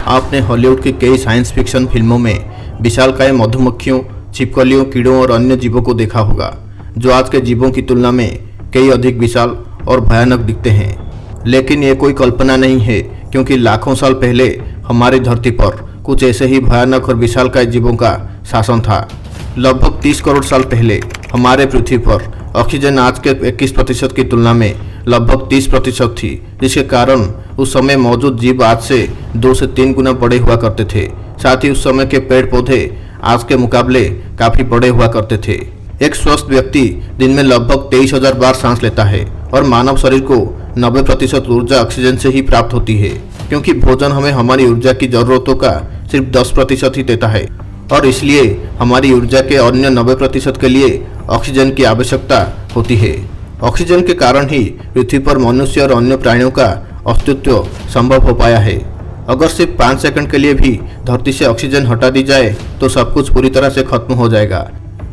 आपने हॉलीवुड की कई साइंस फिक्शन फिल्मों में विशालकाय मधुमक्खियों, छिपकलियों, कीड़ों और अन्य जीवों को देखा होगा जो आज के जीवों की तुलना में कई अधिक विशाल और भयानक दिखते हैं। लेकिन ये कोई कल्पना नहीं है, क्योंकि लाखों साल पहले हमारी धरती पर कुछ ऐसे ही भयानक और विशालकाय जीवों का शासन था। लगभग 30 करोड़ साल पहले हमारे पृथ्वी पर ऑक्सीजन आज के 21% की तुलना में लगभग 30% थी, जिसके कारण उस समय मौजूद जीव आज से 2 से 3 गुना बड़े हुआ करते थे। साथ ही उस समय के पेड़ पौधे आज के मुकाबले काफी बड़े हुआ करते थे। एक स्वस्थ व्यक्ति दिन में लगभग 23,000 बार सांस लेता है और मानव शरीर को 90% ऊर्जा ऑक्सीजन से ही प्राप्त होती है, क्योंकि भोजन हमें हमारी ऊर्जा की जरूरतों का सिर्फ 10% ही देता है और इसलिए हमारी ऊर्जा के अन्य 90% के लिए ऑक्सीजन की आवश्यकता होती है। ऑक्सीजन के कारण ही पृथ्वी पर मनुष्य और अन्य प्राणियों का अस्तित्व संभव हो पाया है। अगर सिर्फ 5 सेकंड के लिए भी धरती से ऑक्सीजन हटा दी जाए तो सब कुछ पूरी तरह से खत्म हो जाएगा।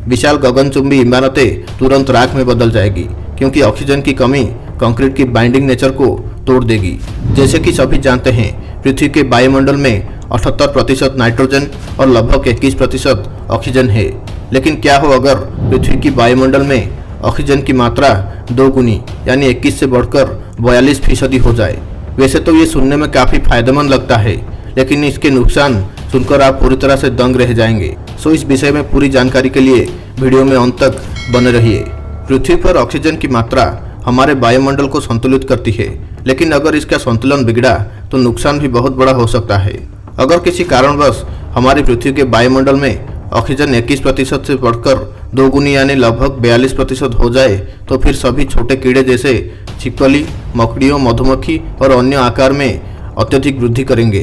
विशाल गगनचुंबी इमारतें तुरंत राख में बदल जाएगी, क्योंकि ऑक्सीजन की कमी कंक्रीट की बाइंडिंग नेचर को तोड़ देगी। जैसे कि सभी जानते हैं, पृथ्वी के वायुमंडल में 78% नाइट्रोजन और लगभग 21% ऑक्सीजन है। लेकिन क्या हो अगर पृथ्वी की वायुमंडल में ऑक्सीजन की मात्रा 2 गुनी यानी 21 से बढ़कर 42% हो जाए। वैसे तो ये सुनने में काफ़ी फायदेमंद लगता है, लेकिन इसके नुकसान सुनकर आप पूरी तरह से दंग रह जाएंगे। सो इस विषय में पूरी जानकारी के लिए वीडियो में अंत तक बने रहिए। पृथ्वी पर ऑक्सीजन की मात्रा हमारे वायुमंडल को संतुलित करती है, लेकिन अगर इसका संतुलन बिगड़ा तो नुकसान भी बहुत बड़ा हो सकता है। अगर किसी कारणवश हमारी पृथ्वी के वायुमंडल में ऑक्सीजन 21% से बढ़कर 2 गुनी यानी लगभग 42% हो जाए तो फिर सभी छोटे कीड़े जैसे छिपकली, मकड़ियों, मधुमक्खी और अन्य आकार में अत्यधिक वृद्धि करेंगे,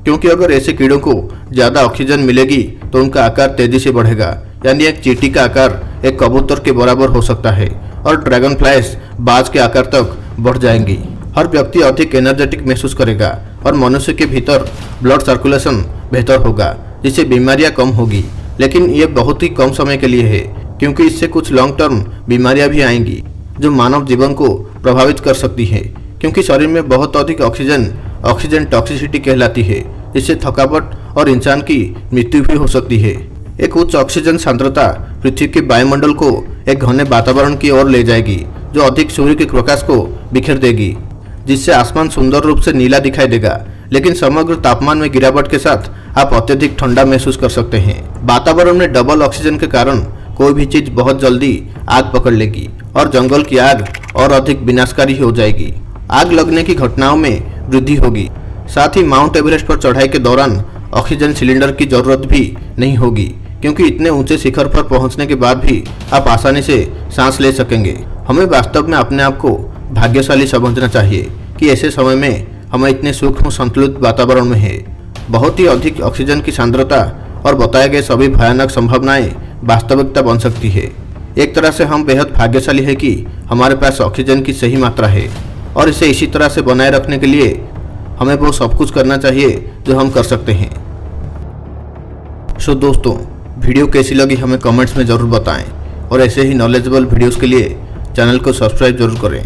क्योंकि अगर ऐसे कीड़ों को ज़्यादा ऑक्सीजन मिलेगी तो उनका आकार तेजी से बढ़ेगा, यानी एक चींटी का आकार एक कबूतर के बराबर हो सकता है और ड्रैगन फ्लाइज बाज के आकार तक बढ़ जाएंगी। हर व्यक्ति अधिक एनर्जेटिक महसूस करेगा और मनुष्य के भीतर ब्लड सर्कुलेशन बेहतर होगा, जिससे बीमारियां कम होगी। लेकिन ये बहुत ही कम समय के लिए है, क्योंकि इससे कुछ लॉन्ग टर्म बीमारियां भी आएंगी जो मानव जीवन को प्रभावित कर सकती है, क्योंकि शरीर में बहुत अधिक ऑक्सीजन टॉक्सिसिटी कहलाती है, जिससे थकावट और इंसान की मृत्यु भी हो सकती है। एक उच्च ऑक्सीजन सांद्रता पृथ्वी के वायुमंडल को एक घने वातावरण की ओर ले जाएगी, जो अधिक सूर्य के प्रकाश को बिखेर देगी, जिससे आसमान सुंदर रूप से नीला दिखाई देगा। लेकिन समग्र तापमान में गिरावट के साथ आप अत्यधिक ठंडा महसूस कर सकते हैं। वातावरण में डबल ऑक्सीजन के कारण कोई भी चीज बहुत जल्दी आग पकड़ लेगी और जंगल की आग और अधिक विनाशकारी हो जाएगी। आग लगने की घटनाओं में वृद्धि होगी। साथ ही माउंट एवरेस्ट पर चढ़ाई के दौरान ऑक्सीजन सिलेंडर की जरूरत भी नहीं होगी, क्योंकि इतने ऊंचे शिखर पर पहुंचने के बाद भी आप आसानी से सांस ले सकेंगे। हमें वास्तव में अपने आप को भाग्यशाली समझना चाहिए कि ऐसे समय में हमें इतने सूक्ष्म संतुलित वातावरण में है। बहुत ही अधिक ऑक्सीजन की सांद्रता और बताए गए सभी भयानक संभावनाएं वास्तविकता बन सकती है। एक तरह से हम बेहद भाग्यशाली है कि हमारे पास ऑक्सीजन की सही मात्रा है, और इसे इसी तरह से बनाए रखने के लिए हमें वो सब कुछ करना चाहिए जो हम कर सकते हैं। सो दोस्तों, वीडियो कैसी लगी हमें कमेंट्स में ज़रूर बताएं, और ऐसे ही नॉलेजेबल वीडियोस के लिए चैनल को सब्सक्राइब जरूर करें।